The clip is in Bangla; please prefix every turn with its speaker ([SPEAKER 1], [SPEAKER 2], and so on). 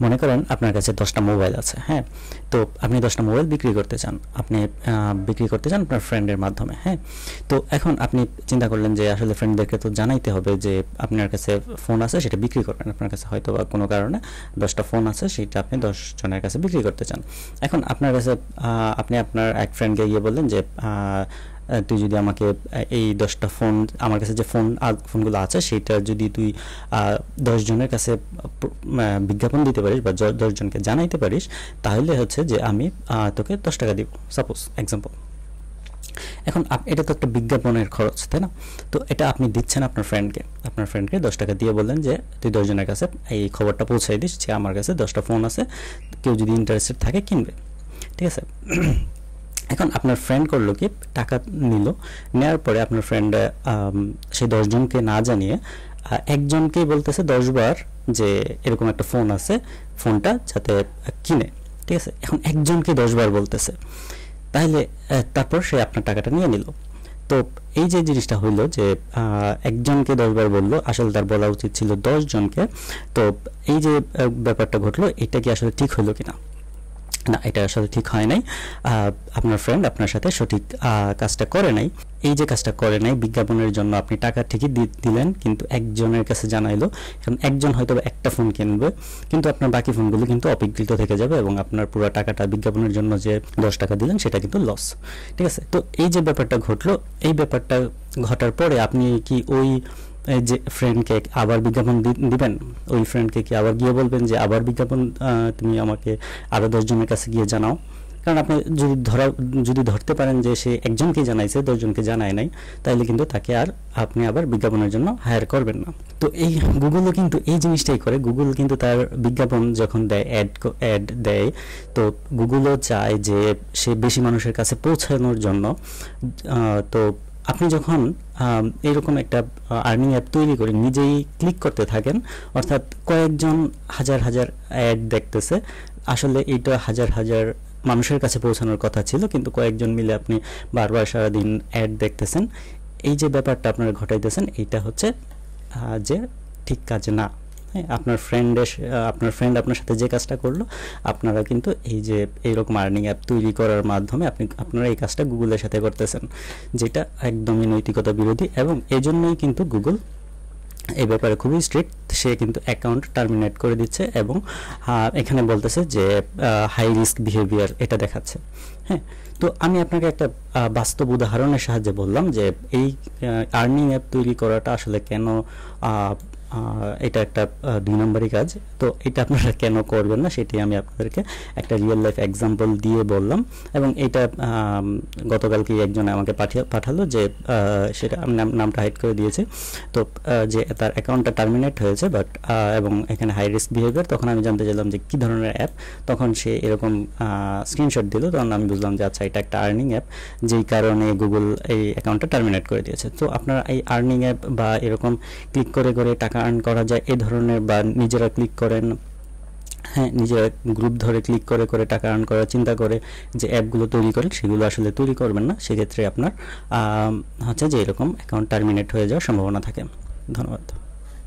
[SPEAKER 1] মনে করেন আপনার কাছে 10টা মোবাইল আছে, হ্যাঁ? তো আপনি 10টা মোবাইল বিক্রি করতে চান, আপনার ফ্রেন্ডের মাধ্যমে, হ্যাঁ? তো এখন আপনি চিন্তা করলেন যে আসলে ফ্রেন্ডদেরকে তো জানাইতে হবে যে আপনার কাছে ফোন আছে, সেটা বিক্রি করবেন। আপনার কাছে হয়তো বা কোনো কারণে 10টা ফোন আছে, সেটা আপনি 10 জনের কাছে বিক্রি করতে চান। এখন আপনার কাছে আপনি আপনার এক ফ্রেন্ডকে গিয়ে বললেন যে তুই যদি আমাকে এই 10টা ফোন, আমার কাছে যে ফোনগুলো আছে সেটা যদি তুই 10 জনের কাছে বিজ্ঞাপন দিতে পারিস বা 10 জনকে জানাইতে পারিস, তাহলে হচ্ছে যে আমি তোকে 10 টাকা দিব, সাপোজ এক্সাম্পল। এখন এটা তো একটা বিজ্ঞাপনের খরচ, তাই না? তো এটা আপনি দিচ্ছেন আপনার ফ্রেন্ডকে 10 টাকা দিয়ে বললেন যে তুই 10 জনের কাছে এই খবরটা পৌঁছাই দিস যে আমার কাছে 10টা ফোন আছে, কেউ যদি ইন্টারেস্টেড থাকে কিনবে, ঠিক আছে? এখন আপনার ফ্রেন্ড করলো কি, টাকা নিল, নেওয়ার পরে আপনার ফ্রেন্ড সেই 10 জনকে না জানিয়ে একজনকেই বলতেছে 10 বার যে এরকম একটা ফোন আছে, ফোনটা যাতে কিনে, ঠিক আছে? এখন একজনকে 10 বার বলতেছে, তাহলে তারপর সে আপনার টাকাটা নিয়ে নিল। তো এই যে জিনিসটা হইলো যে একজনকে 10 বার বললো, আসলে তার বলা উচিত ছিল 10 জনকে। তো এই যে ব্যাপারটা ঘটলো, এটা কি আসলে ঠিক হলো কিনা? না, এটা আসলে ঠিক হয় নাই। আপনার ফ্রেন্ড আপনার সাথে সঠিক কাজটা করে নাই। এই যে কাজটা করে নাই, বিজ্ঞাপনের জন্য আপনি টাকা ঠিকই দিলেন, কিন্তু একজনের কাছে জানাইলো। এখন একজন হয়তো একটা ফোন কিনবে, কিন্তু আপনার বাকি ফোনগুলো কিন্তু অবিকৃত থেকে যাবে এবং আপনার পুরো টাকাটা বিজ্ঞাপনের জন্য যে 10 টাকা দিলেন সেটা কিন্তু লস, ঠিক আছে? তো এই যে ব্যাপারটা ঘটলো, এই ব্যাপারটা ঘটার পরে আপনি কি ওই যে ফ্রেন্ডকে আবার বিজ্ঞাপন দিবেন? ওই ফ্রেন্ডকে কি আবার গিয়ে বলবেন যে আবার বিজ্ঞাপন তুমি আমাকে আরও 10 জনের কাছে গিয়ে জানাও? কারণ আপনি যদি ধরতে পারেন যে সে একজনকে জানাইছে, 10 জনকে জানায় নাই, তাইলে কিন্তু তাকে আর আপনি আবার বিজ্ঞাপনের জন্য হায়ার করবেন না। তো এই গুগলও কিন্তু এই জিনিসটাই করে। গুগল কিন্তু তার বিজ্ঞাপন যখন দেয়, অ্যাড দেয়, তো গুগলও চায় যে সে বেশি মানুষের কাছে পৌঁছানোর জন্য। তো আপনি যখন এরকম একটা আর্নিং অ্যাপ তৈরি করে নিজেই ক্লিক করতে থাকেন, অর্থাৎ কয়েকজন হাজার অ্যাড দেখতেছে, আসলে এইটা হাজার মানুষের কাছে পৌঁছানোর কথা ছিল, কিন্তু কয়েকজন মিলে আপনি বারবার সারাদিন অ্যাড দেখতেছেন। এই যে ব্যাপারটা আপনারা ঘটাইতেছেন, এইটা হচ্ছে যে ঠিক কাজ না। আপনার ফ্রেন্ড আপনার সাথে যে কাজটা করলো, আপনারা কিন্তু এই যে এইরকম আর্নিং অ্যাপ তৈরি করার মাধ্যমে আপনারা এই কাজটা গুগলের সাথে করতেছেন, যেটা একদমই নৈতিকতা বিরোধী। এবং এজন্যই কিন্তু গুগল এই ব্যাপারে খুবই স্ট্রিক্ট। সে কিন্তু অ্যাকাউন্ট টার্মিনেট করে দিচ্ছে এবং এখানে বলতেছে যে হাই রিস্ক বিহেভিয়ার এটা দেখাচ্ছে। হ্যাঁ, তো আমি আপনাকে একটা বাস্তব উদাহরণের সাহায্যে বললাম যে এই আর্নিং অ্যাপ তৈরি করাটা আসলে কেন এটা একটা 2 নম্বরই কাজ। তো এটা আপনারা কেন করবেন না, সেটাই আমি আপনাদেরকে একটা রিয়েল লাইফ এক্সাম্পল দিয়ে বললাম। এবং এটা গতকালকে একজন আমাকে পাঠালো যে সেটা আমি নামটা হাইড করে দিয়েছে, তো যে তার অ্যাকাউন্টটা টার্মিনেট হয়েছে বাট এবং এখানে হাই রিস্ক বিহেভিয়ার। তখন আমি জানতে চাইলাম যে কী ধরনের অ্যাপ, তখন সে এরকম স্ক্রিনশট দিল। তখন আমি বুঝলাম যে আচ্ছা, এটা একটা আর্নিং অ্যাপ, যেই কারণে গুগল এই অ্যাকাউন্টটা টার্মিনেট করে দিয়েছে। তো আপনারা এই আর্নিং অ্যাপ বা এরকম ক্লিক করে টাকা আর্ন করা যায় এই ধরনের, বা নিজেরা ক্লিক করেন, হ্যাঁ, নিজেরা গ্রুপ ধরে ক্লিক করে টাকা আর্ন করার চিন্তা করে যে অ্যাপগুলো তৈরি করেন, সেগুলো আসলে তৈরি করবেন না। সেক্ষেত্রে আপনার হচ্ছে যে এরকম অ্যাকাউন্ট টার্মিনেট হয়ে যাওয়ার সম্ভাবনা থাকে। ধন্যবাদ।